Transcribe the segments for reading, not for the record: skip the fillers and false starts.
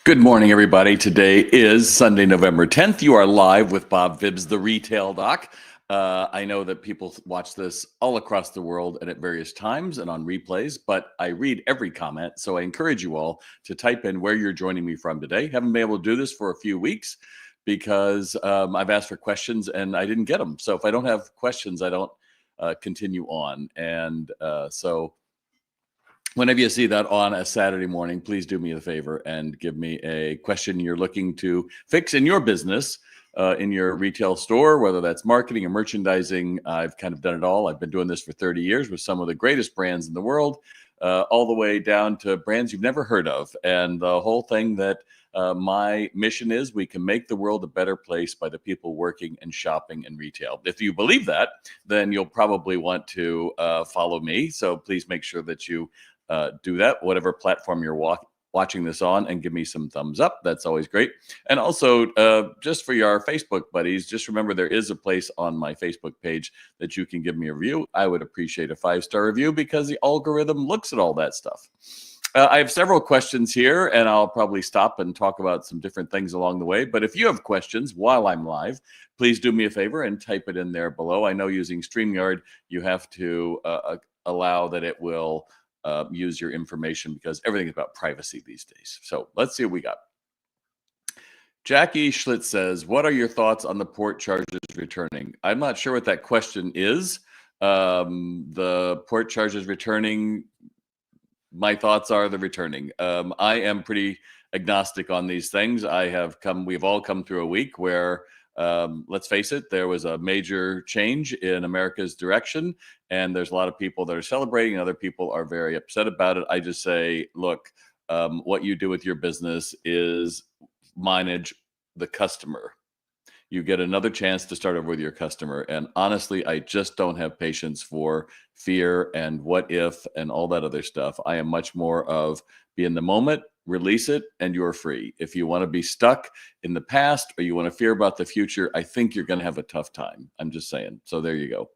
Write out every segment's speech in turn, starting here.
Good morning, everybody. Today is Sunday, November 10th. You are live with Bob Phibbs, the retail doc. I know that people watch this all across the world and at various times and on replays, but I read every comment. So I encourage you all to type in where you're joining me from today. Haven't been able to do this for a few weeks because I've asked for questions and I didn't get them. So if I don't have questions, I don't continue on. And so whenever you see that on a Saturday morning, please do me a favor and give me a question you're looking to fix in your business, in your retail store, whether that's marketing or merchandising. I've kind of done it all. I've been doing this for 30 years with some of the greatest brands in the world, all the way down to brands you've never heard of. And the whole thing that my mission is, we can make the world a better place by the people working and shopping in retail. If you believe that, then you'll probably want to follow me. So please make sure that you do that, whatever platform you're watching this on, and give me some thumbs up. That's always great. And also, just for your Facebook buddies, just remember there is a place on my Facebook page that you can give me a review. I would appreciate a 5-star review because the algorithm looks at all that stuff. I have several questions here, and I'll probably stop and talk about some different things along the way. But if you have questions while I'm live, please do me a favor and type it in there below. I know using StreamYard, you have to allow that it will use your information because everything is about privacy these days. So let's see what we got. Jackie Schlitz says, what are your thoughts on the port charges returning? I'm not sure what that question is. The port charges returning, my thoughts are the returning. I am pretty agnostic on these things. We've all come through a week where let's face it, there was a major change in America's direction, and there's a lot of people that are celebrating, and other people are very upset about it. I just say, look, what you do with your business is manage the customer. You get another chance to start over with your customer. And honestly, I just don't have patience for fear and what if and all that other stuff. I am much more of be in the moment, release it, and you're free. If you want to be stuck in the past or you want to fear about the future, I think you're going to have a tough time. I'm just saying. So there you go.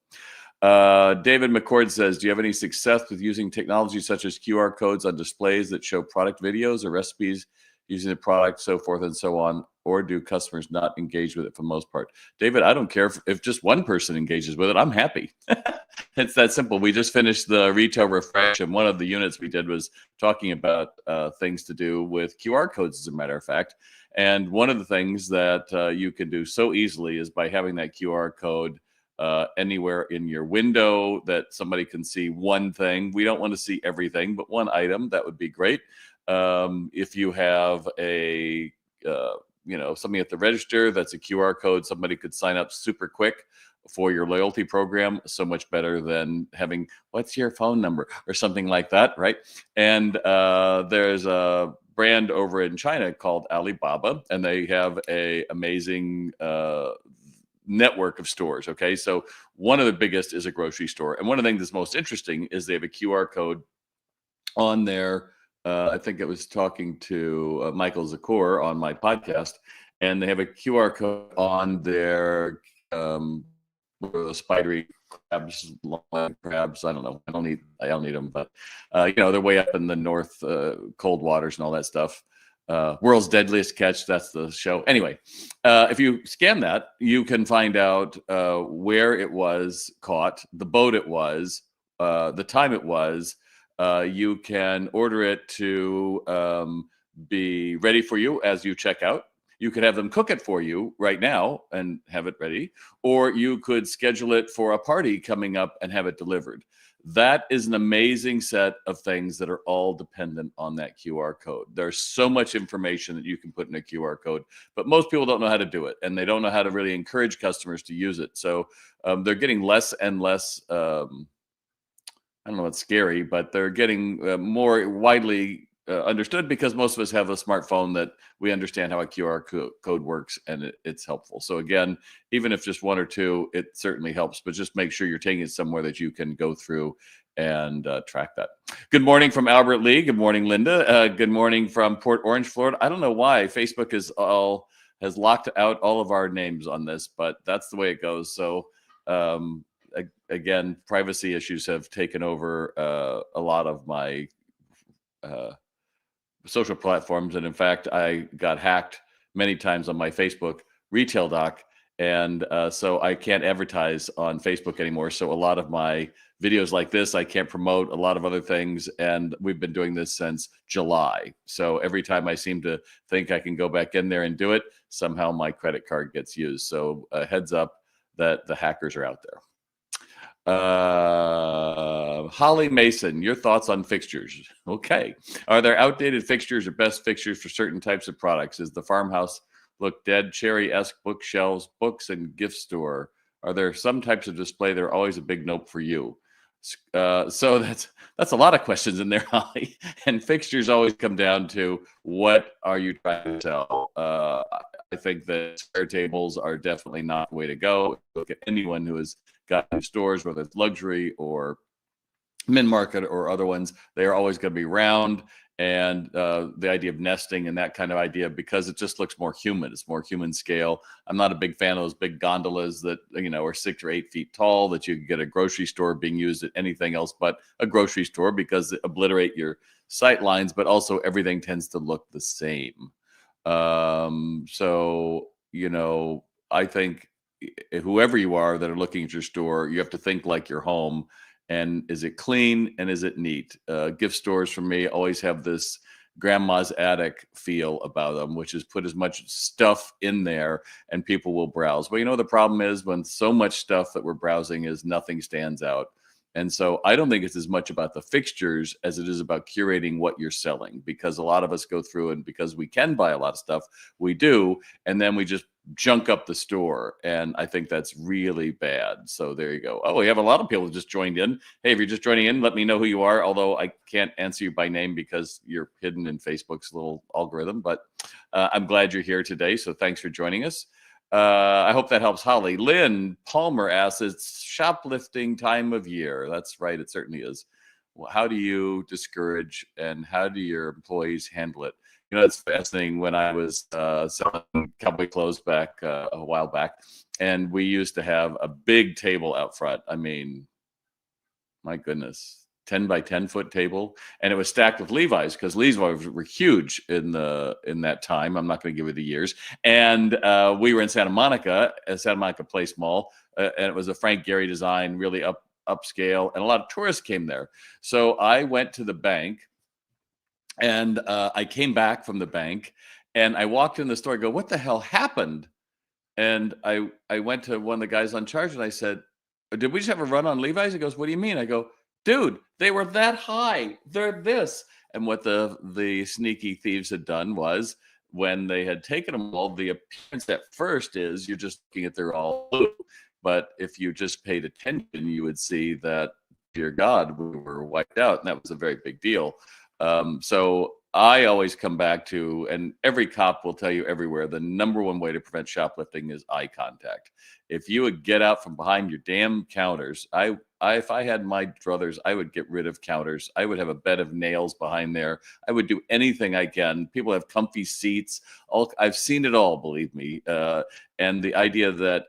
David McCord says, do you have any success with using technology such as QR codes on displays that show product videos or recipes using the product, so forth and so on? Or do customers not engage with it for the most part? David, I don't care if just one person engages with it. I'm happy. It's that simple. We just finished the retail refresh, and one of the units we did was talking about things to do with QR codes, as a matter of fact. And one of the things that you can do so easily is by having that QR code anywhere in your window that somebody can see one thing. We don't want to see everything, but one item, that would be great. If you have a something at the register that's a QR code, somebody could sign up super quick for your loyalty program. So much better than having what's your phone number or something like that, right? And there's a brand over in China called Alibaba, and they have a amazing network of stores. Okay, so one of the biggest is a grocery store, and one of the things that's most interesting is they have a QR code on their I think it was talking to Michael Zakor on my podcast, and they have a QR code on their the spidery crabs, long crabs. I don't know. I don't need them, but they're way up in the north, cold waters and all that stuff. World's Deadliest Catch, that's the show. Anyway, if you scan that, you can find out where it was caught, the boat it was, the time it was. You can order it to be ready for you as you check out. You could have them cook it for you right now and have it ready, or you could schedule it for a party coming up and have it delivered. That is an amazing set of things that are all dependent on that QR code. There's so much information that you can put in a QR code, but most people don't know how to do it, and they don't know how to really encourage customers to use it. So they're getting less and less I don't know, it's scary, but they're getting more widely understood because most of us have a smartphone that we understand how a QR code works, and it's helpful. So again, even if just one or two, it certainly helps, but just make sure you're taking it somewhere that you can go through and track that. Good morning from Albert Lee. Good morning, Linda. Good morning from Port Orange, Florida. I don't know why Facebook has locked out all of our names on this, but that's the way it goes. So again, privacy issues have taken over a lot of my social platforms. And in fact, I got hacked many times on my Facebook retail doc. And so I can't advertise on Facebook anymore. So a lot of my videos like this, I can't promote, a lot of other things. And we've been doing this since July. So every time I seem to think I can go back in there and do it, somehow my credit card gets used. So heads up that the hackers are out there. Holly Mason, your thoughts on fixtures? Okay. Are there outdated fixtures or best fixtures for certain types of products? Is the farmhouse look dead, cherry-esque bookshelves, books, and gift store? Are there some types of display that are always a big nope for you? So that's a lot of questions in there, Holly. And fixtures always come down to what are you trying to sell? I think that square tables are definitely not the way to go. Look at anyone who has got new stores, whether it's luxury or mid-market or other ones, they are always going to be round. And the idea of nesting and that kind of idea, because it just looks more human. It's more human scale. I'm not a big fan of those big gondolas that, are 6 or 8 feet tall that you can get a grocery store being used at anything else but a grocery store, because they obliterate your sight lines, but also everything tends to look the same. So, I think whoever you are that are looking at your store, you have to think like your home. And is it clean and is it neat? Gift stores for me always have this grandma's attic feel about them, which is put as much stuff in there and people will browse. But the problem is when so much stuff that we're browsing is nothing stands out. And so I don't think it's as much about the fixtures as it is about curating what you're selling, because a lot of us go through, and because we can buy a lot of stuff, we do, and then we just junk up the store. And I think that's really bad. So there you go. Oh, we have a lot of people just joined in. Hey, if you're just joining in, let me know who you are. Although I can't answer you by name because you're hidden in Facebook's little algorithm, but I'm glad you're here today. So thanks for joining us. I hope that helps, Holly. Lynn Palmer asks, it's shoplifting time of year. That's right. It certainly is. Well, how do you discourage and how do your employees handle it? It's fascinating. When I was selling cowboy clothes back a while back, and we used to have a big table out front. I mean, my goodness, 10 by 10 foot table, and it was stacked with Levi's, because Levi's were huge in that time. I'm not going to give you the years. And we were in Santa Monica Place Mall, and it was a Frank Gehry design, really upscale, and a lot of tourists came there. So I went to the bank, and I came back from the bank, and I walked in the store. I go, what the hell happened? And I went to one of the guys on charge, and I said, did we just have a run on Levi's? He goes, what do you mean? I go, dude, they were that high. They're this. And what the sneaky thieves had done was, when they had taken them all, the appearance at first is you're just looking at they're all blue. But if you just paid attention, you would see that, dear God, we were wiped out. And that was a very big deal. So I always come back to, and every cop will tell you everywhere, the number one way to prevent shoplifting is eye contact. If you would get out from behind your damn counters, if I had my druthers, I would get rid of counters. I would have a bed of nails behind there. I would do anything I can. People have comfy seats. I've seen it all, believe me. And the idea that,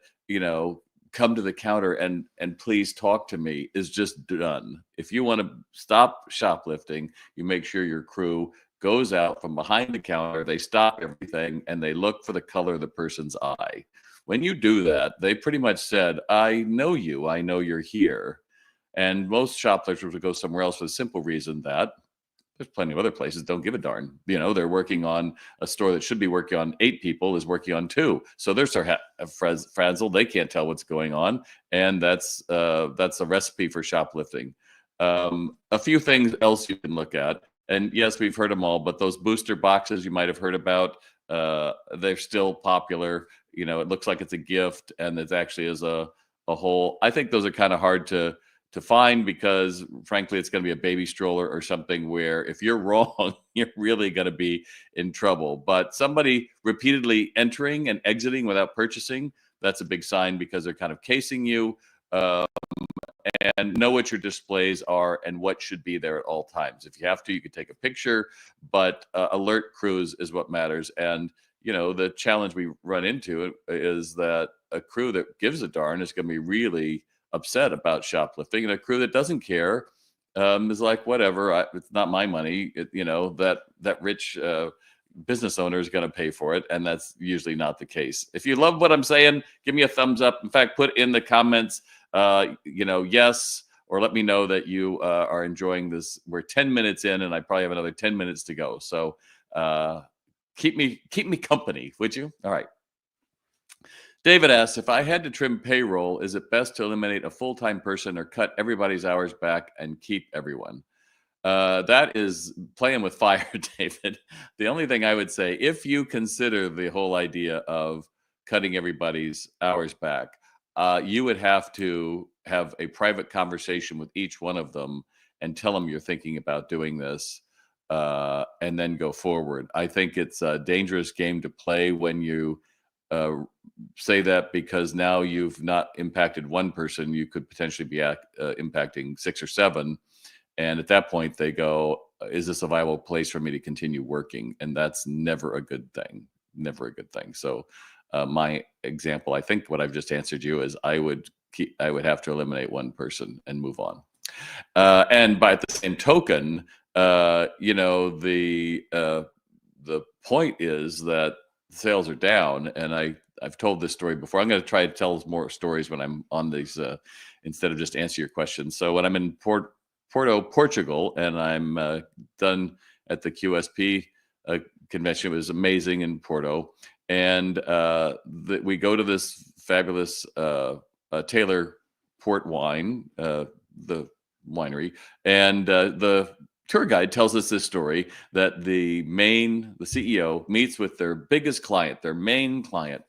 come to the counter and please talk to me is just done. If you want to stop shoplifting, you make sure your crew goes out from behind the counter, they stop everything, and they look for the color of the person's eye. When you do that, they pretty much said, I know you, I know you're here. And most shoplifters would go somewhere else for the simple reason that there's plenty of other places don't give a darn. They're working on a store that should be working on 8 people is working on 2. So they're sort of frazzled. They can't tell what's going on. And that's a recipe for shoplifting. A few things else you can look at. And yes, we've heard them all, but those booster boxes you might have heard about, they're still popular. It looks like it's a gift, and it actually is a whole. I think those are kind of hard to find, because frankly, it's going to be a baby stroller or something where if you're wrong, you're really going to be in trouble. But somebody repeatedly entering and exiting without purchasing, that's a big sign, because they're kind of casing you. And know what your displays are and what should be there at all times. If you have to, you can take a picture, but alert crews is what matters. And the challenge we run into is that a crew that gives a darn is going to be really upset about shoplifting, and a crew that doesn't care is like, whatever, it's not my money. That rich business owner is going to pay for it, and that's usually not the case. If you love what I'm saying, give me a thumbs up. In fact, put in the comments, yes, or let me know that you are enjoying this. We're 10 minutes in, and I probably have another 10 minutes to go. So keep me company, would you? All right. David asks, if I had to trim payroll, is it best to eliminate a full-time person or cut everybody's hours back and keep everyone? That is playing with fire, David. The only thing I would say, if you consider the whole idea of cutting everybody's hours back, you would have to have a private conversation with each one of them and tell them you're thinking about doing this, and then go forward. I think it's a dangerous game to play when you say that, because now you've not impacted one person, you could potentially be impacting 6 or 7. And at that point, they go, is this a viable place for me to continue working? And that's never a good thing. Never a good thing. So my example, I think what I've just answered you is I would have to eliminate one person and move on. And by the same token, the point is that sales are down, and I've told this story before. I'm going to try to tell more stories when I'm on these instead of just answer your questions. So when I'm in Porto, Portugal, and I'm done at the QSP convention, it was amazing in Porto, and we go to this fabulous Taylor port wine, the winery, and the tour guide tells us this story that the CEO meets with their biggest client, their main client,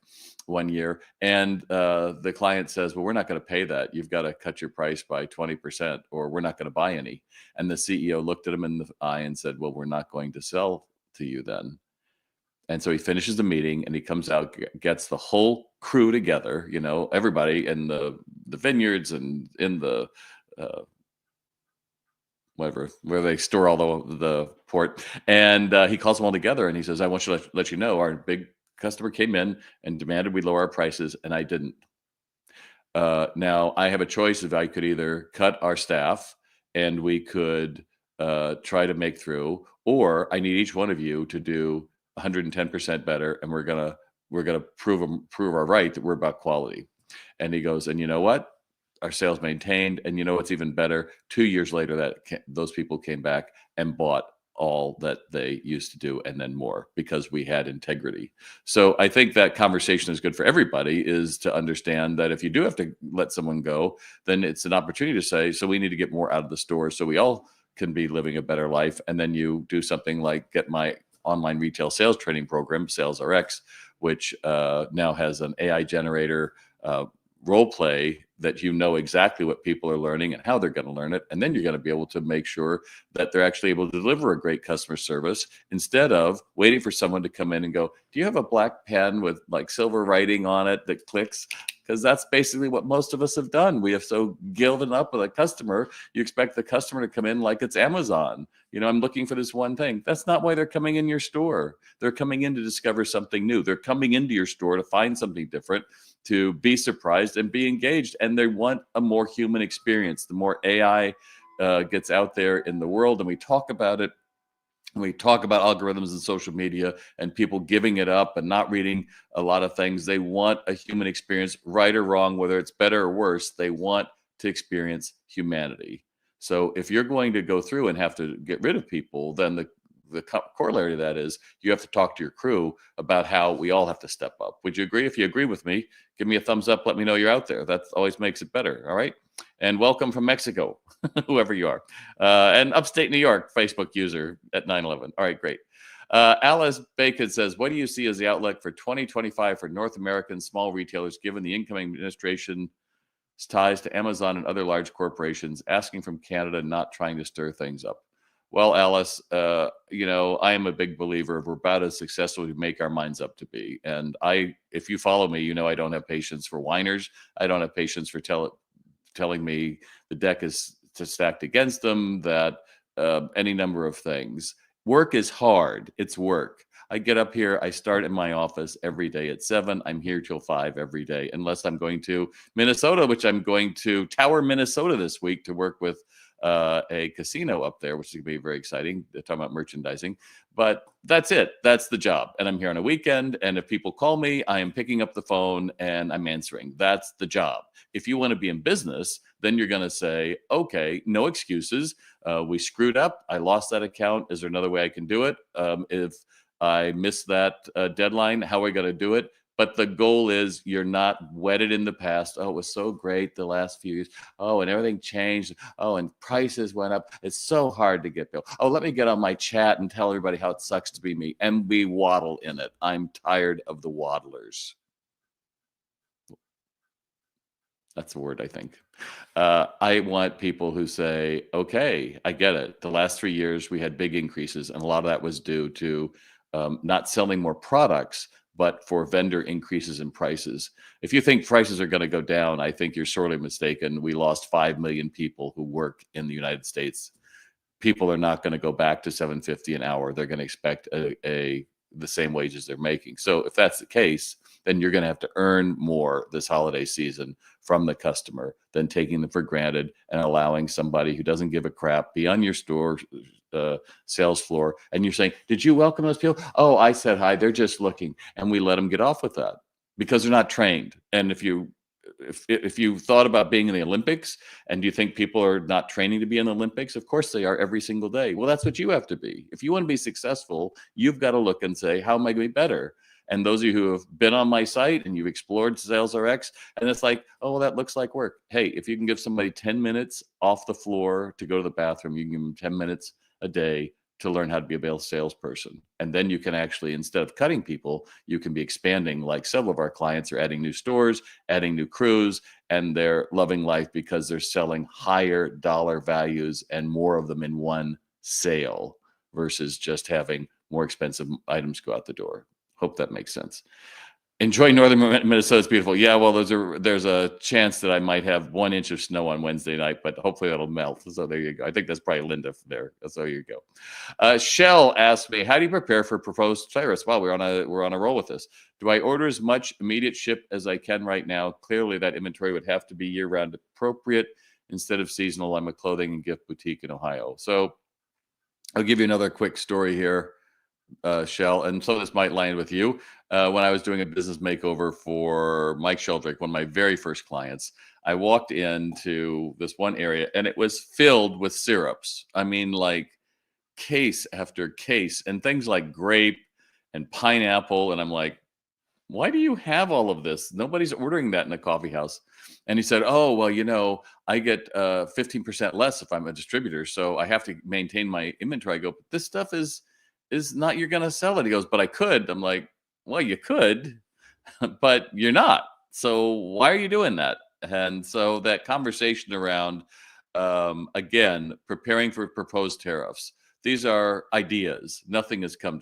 one year, and the client says, well, we're not going to pay that. You've got to cut your price by 20%, or we're not going to buy any. And the CEO looked at him in the eye and said, well, we're not going to sell to you then. And so he finishes the meeting and he comes out, gets the whole crew together, everybody in the vineyards and in the whatever, where they store all the port. And he calls them all together and he says, I want you to let you know, our big customer came in and demanded we lower our prices, and I didn't. Now I have a choice if I could either cut our staff and we could try to make through, or I need each one of you to do 110% better, and we're gonna prove our right that we're about quality. And he goes, and you know what? Our sales maintained, and what's even better? 2 years later, those people came back and bought all that they used to do, and then more, because we had integrity. So I think that conversation is good for everybody, is to understand that if you do have to let someone go, then it's an opportunity to say, so we need to get more out of the store so we all can be living a better life. And then you do something like get my online retail sales training program, Sales RX, which now has an AI generator role play that exactly what people are learning and how they're going to learn it. And then you're going to be able to make sure that they're actually able to deliver a great customer service, instead of waiting for someone to come in and go, do you have a black pen with like silver writing on it that clicks? Because that's basically what most of us have done. We have so gilded up with a customer. You expect the customer to come in like it's Amazon. I'm looking for this one thing. That's not why they're coming in your store. They're coming in to discover something new. They're coming into your store to find something different, to be surprised and be engaged. And they want a more human experience. The more AI gets out there in the world, and we talk about it, and we talk about algorithms and social media and people giving it up and not reading a lot of things, they want a human experience, right or wrong, whether it's better or worse. They want to experience humanity. So if you're going to go through and have to get rid of people, then the corollary to that is you have to talk to your crew about how we all have to step up. Would you agree? If you agree with me, give me a thumbs up. Let me know you're out there. That always makes it better. All right. And welcome from Mexico, whoever you are. And upstate New York, Facebook user at 9/11. All right, great. Alice Bacon says, what do you see as the outlook for 2025 for North American small retailers, given the incoming administration's ties to Amazon and other large corporations, asking from Canada, not trying to stir things up? Well, Alice, I am a big believer we're about as successful as we make our minds up to be. And if you follow me, I don't have patience for whiners. I don't have patience for telling me the deck is stacked against them, that any number of things. Work is hard. It's work. I get up here, I start in my office every day at 7. I'm here till 5 every day, unless I'm going to Minnesota, which I'm going to Tower, Minnesota this week to work with a casino up there, which is going to be very exciting. They're talking about merchandising, but that's it. That's the job. And I'm here on a weekend. And if people call me, I am picking up the phone and I'm answering. That's the job. If you want to be in business, then you're going to say, okay, no excuses. We screwed up. I lost that account. Is there another way I can do it? If I missed that deadline, how are we going to do it? But the goal is you're not wedded in the past. Oh, it was so great the last few years. Oh, and everything changed. Oh, and prices went up. It's so hard to get billed. Oh, let me get on my chat and tell everybody how it sucks to be me. And we waddle in it. I'm tired of the waddlers. That's a word, I think. I want people who say, okay, I get it. The last 3 years, we had big increases, and a lot of that was due to not selling more products, but for vendor increases in prices. If you think prices are going to go down, I think you're sorely mistaken. We lost 5 million people who work in the United States. People are not going to go back to $7.50 an hour. They're going to expect the same wages they're making. So if that's the case, then you're going to have to earn more this holiday season from the customer than taking them for granted and allowing somebody who doesn't give a crap be on your store sales floor. And you're saying, did you welcome those people? Oh, I said hi. They're just looking. And we let them get off with that because they're not trained. And if you thought about being in the Olympics and you think people are not training to be in the Olympics, of course they are every single day. Well, that's what you have to be. If you want to be successful, you've got to look and say, how am I going to be better? And those of you who have been on my site and you've explored SalesRx, and it's like, oh, well, that looks like work. Hey, if you can give somebody 10 minutes off the floor to go to the bathroom, you can give them 10 minutes a day to learn how to be a real salesperson. And then you can actually, instead of cutting people, you can be expanding. Like several of our clients are adding new stores, adding new crews, and they're loving life because they're selling higher dollar values and more of them in one sale versus just having more expensive items go out the door. Hope that makes sense. Enjoy northern Minnesota. It's beautiful. Yeah, well, there's a chance that I might have 1 inch of snow on Wednesday night, but hopefully that'll melt. So there you go. I think that's probably Linda there. So there you go. Shell asked me, how do you prepare for proposed tariffs? Well, we're on a roll with this. Do I order as much immediate ship as I can right now? Clearly, that inventory would have to be year-round appropriate instead of seasonal. I'm a clothing and gift boutique in Ohio. So I'll give you another quick story here. Shell, and some of this might land with you. When I was doing a business makeover for Mike Sheldrick, one of my very first clients, I walked into this one area and it was filled with syrups. I mean, like case after case, and things like grape and pineapple. And I'm like, why do you have all of this? Nobody's ordering that in a coffee house. And he said, oh, well, I get 15% less if I'm a distributor. So I have to maintain my inventory. I go, but this stuff is not, you're going to sell it. He goes, but I could. I'm like, well, you could, but you're not. So why are you doing that? And so that conversation around, again, preparing for proposed tariffs. These are ideas. Nothing has come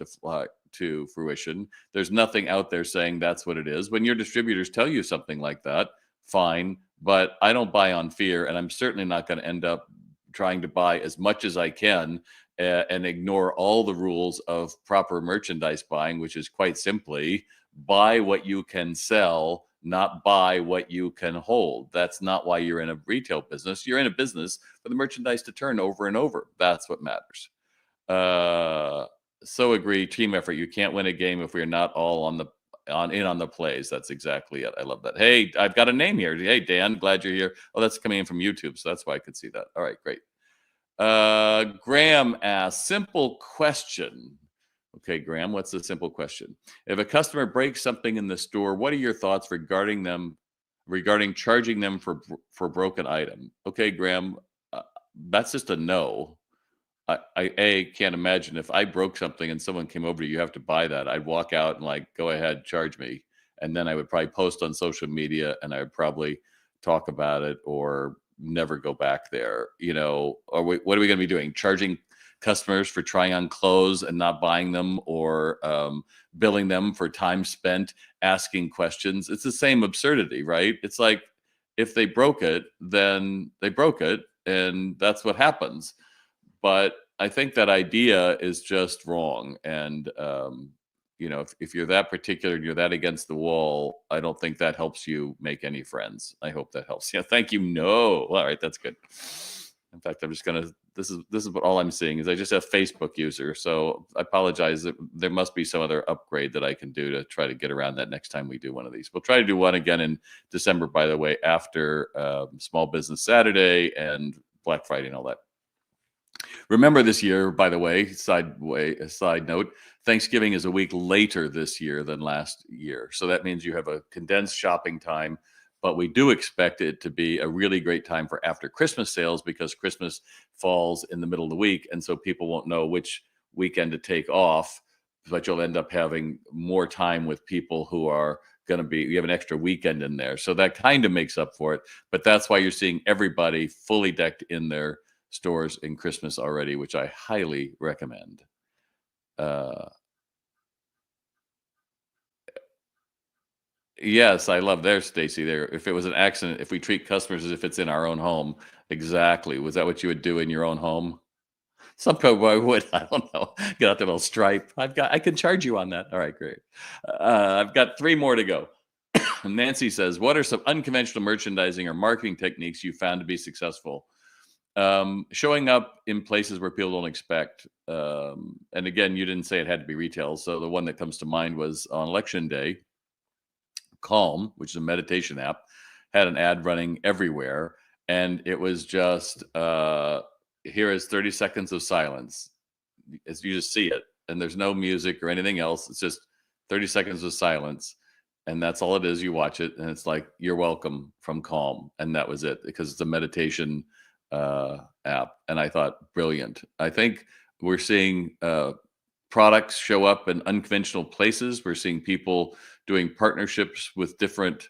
to fruition. There's nothing out there saying that's what it is. When your distributors tell you something like that, fine. But I don't buy on fear, and I'm certainly not going to end up trying to buy as much as I can and ignore all the rules of proper merchandise buying, which is quite simply buy what you can sell, not buy what you can hold. That's not why you're in a retail business. You're in a business for the merchandise to turn over and over. That's what matters. So agree, team effort. You can't win a game if we're not all on the plays. That's exactly it. I love that. Hey, I've got a name here. Hey, Dan, glad you're here. Oh, that's coming in from YouTube, so that's why I could see that. All right, great. Graham asks, simple question. Okay, Graham, what's the simple question? If a customer breaks something in the store, what are your thoughts regarding charging them for broken item? Okay, Graham, that's just a no. I can't imagine if I broke something and someone came over to you have to buy that. I'd walk out and like, go ahead, charge me. And then I would probably post on social media and I would probably talk about it or never go back there. Or what are we going to be doing? Charging customers for trying on clothes and not buying them, or billing them for time spent asking questions? It's the same absurdity, right? It's like, if they broke it, then they broke it, and that's what happens. But I think that idea is just wrong. And, if you're that particular and you're that against the wall, I don't think that helps you make any friends. I hope that helps. Yeah. Thank you. No. All right. That's good. In fact, I'm just gonna. This is what all I'm seeing is I just have Facebook user. So I apologize. There must be some other upgrade that I can do to try to get around that next time we do one of these. We'll try to do one again in December, by the way, after Small Business Saturday and Black Friday and all that. Remember this year, by the way, a side note, Thanksgiving is a week later this year than last year. So that means you have a condensed shopping time, but we do expect it to be a really great time for after Christmas sales because Christmas falls in the middle of the week. And so people won't know which weekend to take off, but you'll end up having more time with people who are going to be, you have an extra weekend in there. So that kind of makes up for it. But that's why you're seeing everybody fully decked in their stores in Christmas already, which I highly recommend. Yes, I love there, Stacy. There, if it was an accident, if we treat customers as if it's in our own home, exactly. Was that what you would do in your own home? Some people I would. I don't know. Get out the little stripe. I can charge you on that. All right, great. I've got three more to go. Nancy says, "What are some unconventional merchandising or marketing techniques you found to be successful?" Showing up in places where people don't expect. And again, you didn't say it had to be retail. So the one that comes to mind was on election day, Calm, which is a meditation app, had an ad running everywhere. And it was just, here is 30 seconds of silence. As you just see it. And there's no music or anything else. It's just 30 seconds of silence. And that's all it is. You watch it and it's like, you're welcome from Calm. And that was it because it's a meditation app. And I thought, brilliant. I think we're seeing products show up in unconventional places. We're seeing people doing partnerships with different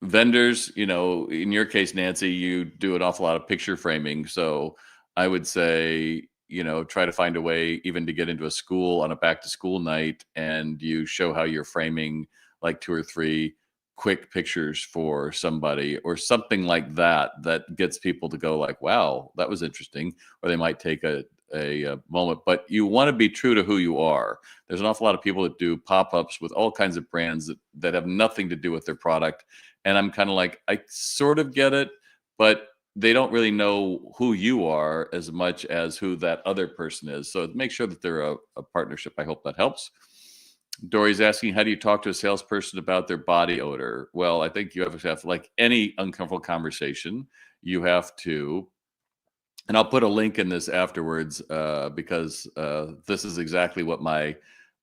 vendors. You know, in your case, Nancy, you do an awful lot of picture framing. So I would say, you know, try to find a way even to get into a school on a back to school night and you show how you're framing like 2 or 3 quick pictures for somebody or something like that, that gets people to go like, wow, that was interesting. Or they might take a moment, but you want to be true to who you are. There's an awful lot of people that do pop-ups with all kinds of brands that have nothing to do with their product. And I'm kind of like, I sort of get it, but they don't really know who you are as much as who that other person is. So make sure that they're a partnership. I hope that helps. Dory's asking, how do you talk to a salesperson about their body odor? Well, I think you have to have, like any uncomfortable conversation, you have to, and I'll put a link in this afterwards because this is exactly what my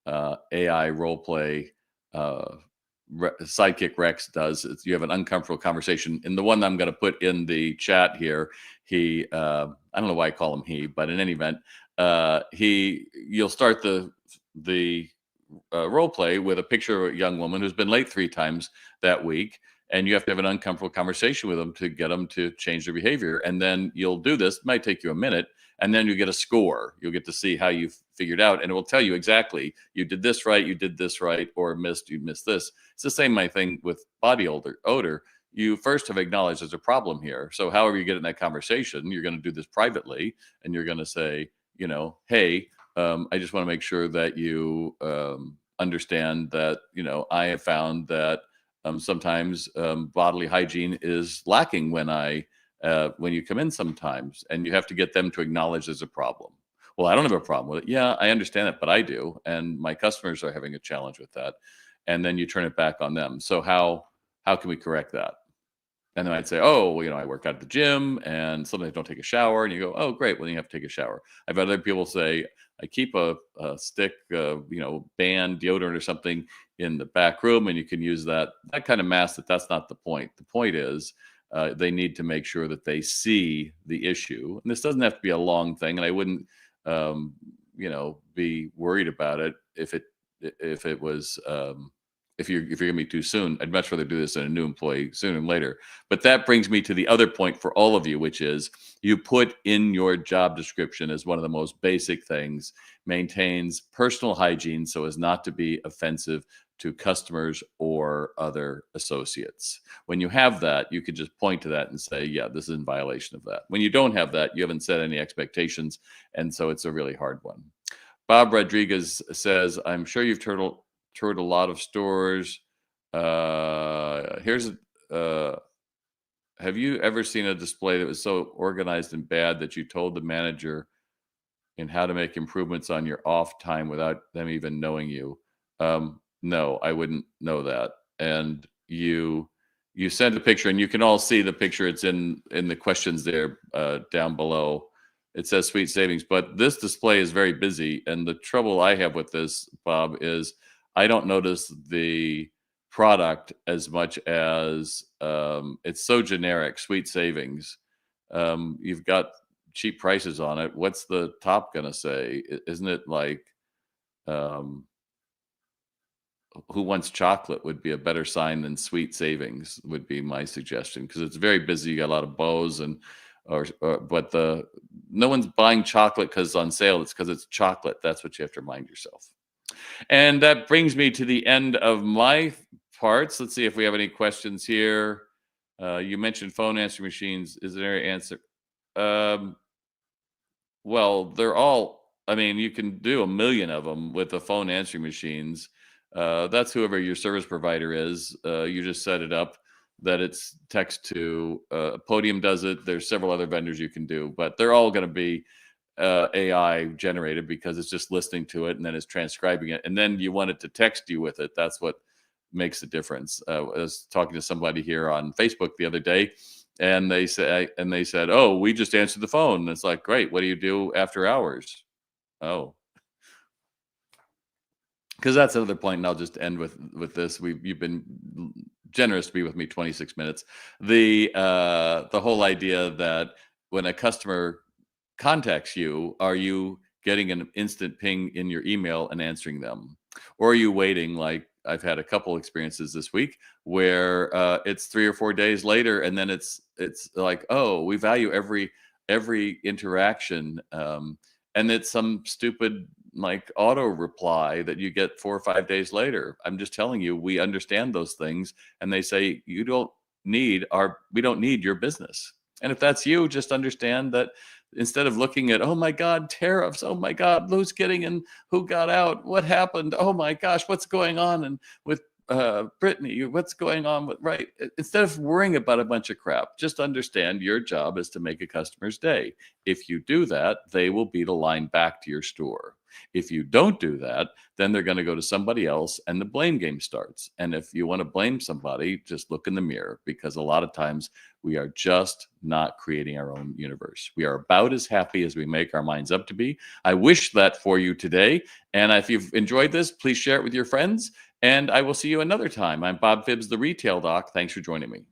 AI role play sidekick Rex does. You have an uncomfortable conversation. And the one that I'm going to put in the chat here, I don't know why I call him he, but in any event, you'll start the role play with a picture of a young woman who's been late 3 times that week. And you have to have an uncomfortable conversation with them to get them to change their behavior. And then you'll do this. It might take you a minute. And then you get a score. You'll get to see how you figured out. And it will tell you exactly, you did this right, you did this right, or you missed this. It's the same, I think, with body odor. You first have acknowledged there's a problem here. So however you get in that conversation, you're going to do this privately. And you're going to say, you know, hey, I just want to make sure that you understand that, you know, I have found that sometimes bodily hygiene is lacking when you come in sometimes, and you have to get them to acknowledge there's a problem. Well, I don't have a problem with it. Yeah, I understand it, but I do. And my customers are having a challenge with that. And then you turn it back on them. So how can we correct that? And then I'd say, oh, well, you know, I work out at the gym and sometimes I don't take a shower. And you go, oh, great. Well, then you have to take a shower. I've had other people say, I keep a stick, you know, band, deodorant or something in the back room, and you can use that kind of mask. That's not the point. The point is they need to make sure that they see the issue. And this doesn't have to be a long thing. And I wouldn't, you know, be worried about it if it was, if you're going to be too soon. I'd much rather do this in a new employee sooner than later. But that brings me to the other point for all of you, which is you put in your job description as one of the most basic things, maintains personal hygiene so as not to be offensive to customers or other associates. When you have that, you can just point to that and say, yeah, this is in violation of that. When you don't have that, you haven't set any expectations. And so it's a really hard one. Bob Rodriguez says, I'm sure you've toured a lot of stores. Here's Have you ever seen a display that was so organized and bad that you told the manager in how to make improvements on your off time without them even knowing you? No, I wouldn't know that. And you sent a picture, and you can all see the picture. It's in the questions there down below. It says sweet savings, but this display is very busy. And the trouble I have with this, Bob, is I don't notice the product as much as it's so generic. Sweet savings. You've got cheap prices on it. What's the top gonna say? Isn't it like um, who wants chocolate would be a better sign than sweet savings would be my suggestion, because it's very busy. You got a lot of bows and or but the no one's buying chocolate because it's on sale. It's because it's chocolate. That's what you have to remind yourself. And that brings me to the end of my parts. Let's see if we have any questions here. You mentioned phone answering machines. Is there an answer? Um, Well, they're all, I mean, you can do a million of them with the phone answering machines. That's whoever your service provider is. You just set it up that it's text to. Podium does it. There's several other vendors you can do, but they're all going to be AI generated, because it's just listening to it and then it's transcribing it. And then you want it to text you with it. That's what makes the difference. I was talking to somebody here on Facebook the other day, and they said, "Oh, we just answered the phone." And it's like, "Great. What do you do after hours?" Oh, because that's another point, and I'll just end with this. You've been generous to be with me 26 minutes. The whole idea that when a customer contacts you, are you getting an instant ping in your email and answering them? Or are you waiting? Like, I've had a couple experiences this week where it's 3 or 4 days later, and then it's like, oh, we value every interaction, and it's some stupid like auto reply that you get 4 or 5 days later. I'm just telling you, we understand those things, and they say we don't need your business. And if that's you, just understand that instead of looking at, oh my God, tariffs, oh my God, who's getting in, who got out, what happened, oh my gosh, what's going on, and with Brittany, what's going on with, right? Instead of worrying about a bunch of crap, just understand your job is to make a customer's day. If you do that, they will beat a line back to your store. If you don't do that, then they're going to go to somebody else, and the blame game starts. And if you want to blame somebody, just look in the mirror, because a lot of times we are just not creating our own universe. We are about as happy as we make our minds up to be. I wish that for you today. And if you've enjoyed this, please share it with your friends. And I will see you another time. I'm Bob Phibbs, the Retail Doc. Thanks for joining me.